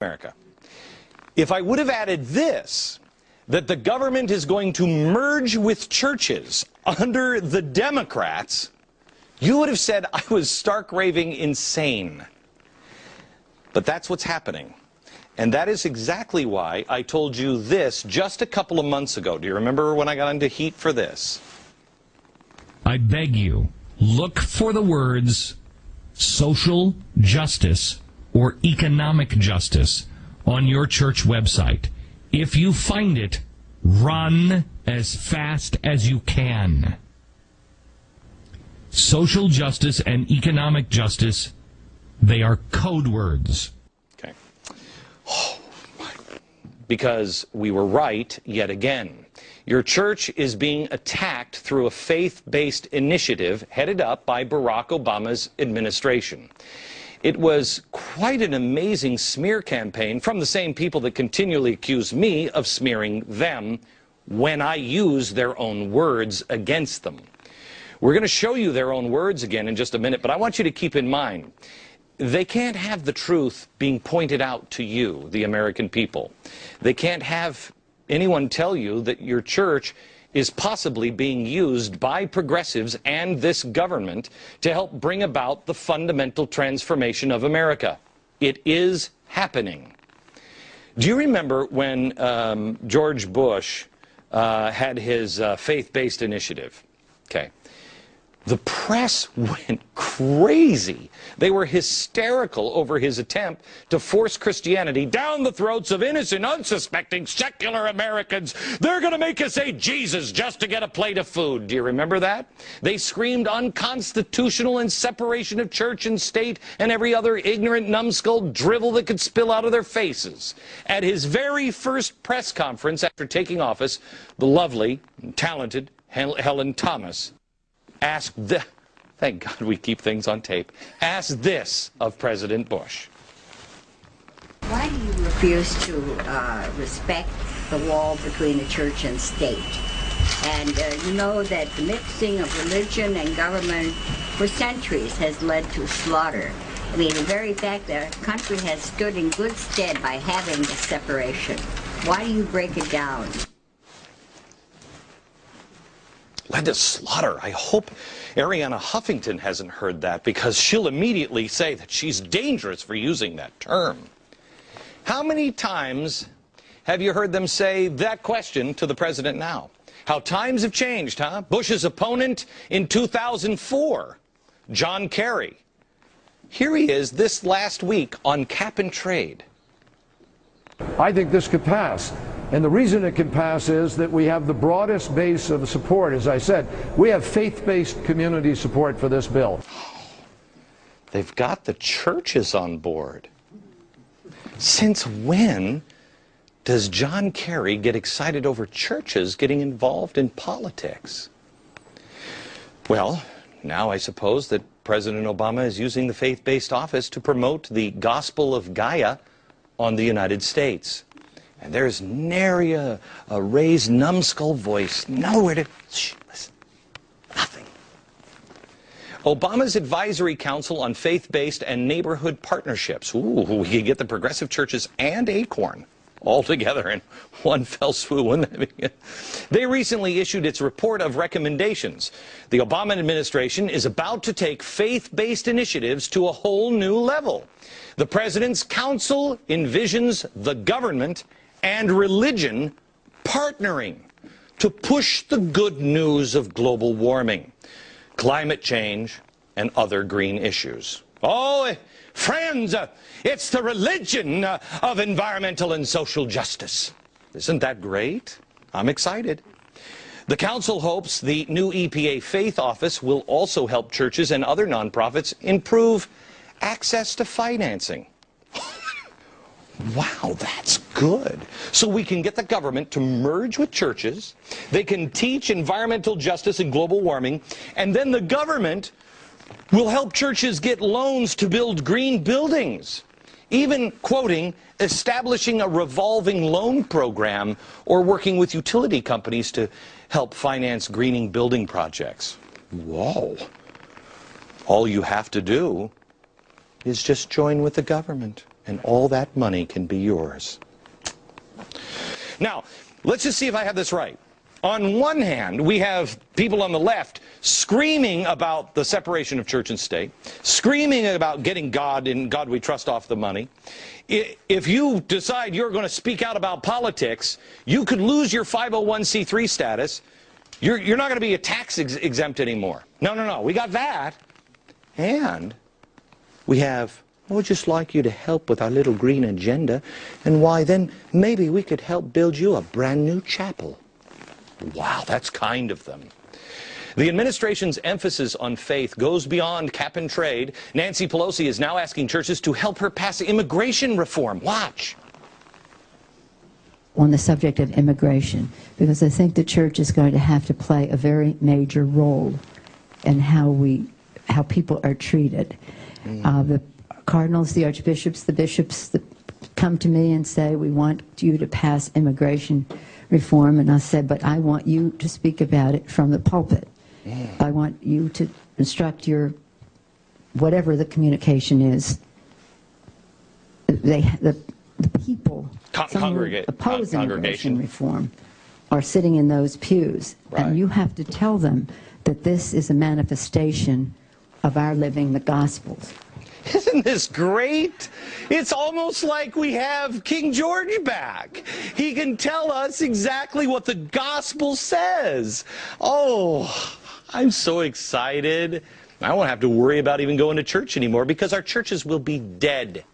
America. If I would have added this, that the government is going to merge with churches under the Democrats, you would have said I was stark raving insane. But that's what's happening. And that is exactly why I told you this just a couple of months ago. Do you remember when I got into heat for this? I beg you, look for the words social justice or economic justice on your church website. If you find it, run as fast as you can. Social justice and economic justice, they are code words. Okay. Because we were right yet again. Your church is being attacked through a faith-based initiative headed up by Barack Obama's administration. It was quite an amazing smear campaign from the same people that continually accuse me of smearing them when I use their own words against them. We're going to show you their own words again in just a minute, but I want you to keep in mind, they can't have the truth being pointed out to you, the American people. They can't have anyone tell you that your church is possibly being used by progressives and this government to help bring about the fundamental transformation of America. It is happening. Do you remember when George Bush had his faith-based initiative? Okay. The press went crazy. They were hysterical over his attempt to force Christianity down the throats of innocent, unsuspecting, secular Americans. They're going to make us say Jesus just to get a plate of food. Do you remember that? They screamed unconstitutional and separation of church and state and every other ignorant, numbskull drivel that could spill out of their faces. At his very first press conference after taking office, the lovely, talented Helen Thomas asked thank God we keep things on tape, asked this of President Bush. Why do you refuse to respect the wall between the church and state? And you know that the mixing of religion and government for centuries has led to slaughter. I mean, the very fact that our country has stood in good stead by having this separation. Why do you break it down? Led to slaughter. I hope Arianna Huffington hasn't heard that, because she'll immediately say that she's dangerous for using that term. How many times have you heard them say that question to the president now? How times have changed, huh? Bush's opponent in 2004, John Kerry. Here he is this last week on Cap and Trade. I think this could pass. And the reason it can pass is that we have the broadest base of support. As I said, we have faith-based community support for this bill. They've got the churches on board. Since when does John Kerry get excited over churches getting involved in politics? Well, now I suppose that President Obama is using the faith-based office to promote the gospel of Gaia on the United States. And there's nary a raised numbskull voice, nowhere to, listen, nothing. Obama's Advisory Council on Faith-Based and Neighborhood Partnerships. Ooh, we could get the progressive churches and Acorn all together in one fell swoop, wouldn't that be? They recently issued its report of recommendations. The Obama administration is about to take faith-based initiatives to a whole new level. The President's Council envisions the government and religion partnering to push the good news of global warming, climate change, and other green issues. Oh, friends, it's the religion of environmental and social justice. Isn't that great? I'm excited. The council hopes the new EPA Faith Office will also help churches and other nonprofits improve access to financing. Wow, that's good. So we can get the government to merge with churches, they can teach environmental justice and global warming, and then the government will help churches get loans to build green buildings. Even, quoting, establishing a revolving loan program or working with utility companies to help finance greening building projects. Whoa. All you have to do is just join with the government. and all that money can be yours. Now, let's just see if I have this right. On one hand, we have people on the left screaming about the separation of church and state, screaming about getting God in God we trust off the money. If you decide you're going to speak out about politics, you could lose your 501c3 status. You're not going to be a tax exempt anymore. No, we got that. And we have, we'd just like you to help with our little green agenda, and why then maybe we could help build you a brand new chapel. Wow, that's kind of them. The administration's emphasis on faith goes beyond cap and trade. Nancy Pelosi is now asking churches to help her pass immigration reform. Watch. On the subject of immigration, because I think the church is going to have to play a very major role in how people are treated. The cardinals, the archbishops, the bishops that come to me and say, we want you to pass immigration reform, and I said, but I want you to speak about it from the pulpit. I want you to instruct your, whatever the communication is, the people opposing immigration reform are sitting in those pews, and you have to tell them that this is a manifestation of our living the Gospels. Isn't this great? It's almost like we have King George back. He can tell us exactly what the gospel says. Oh, I'm so excited. I won't have to worry about even going to church anymore because our churches will be dead.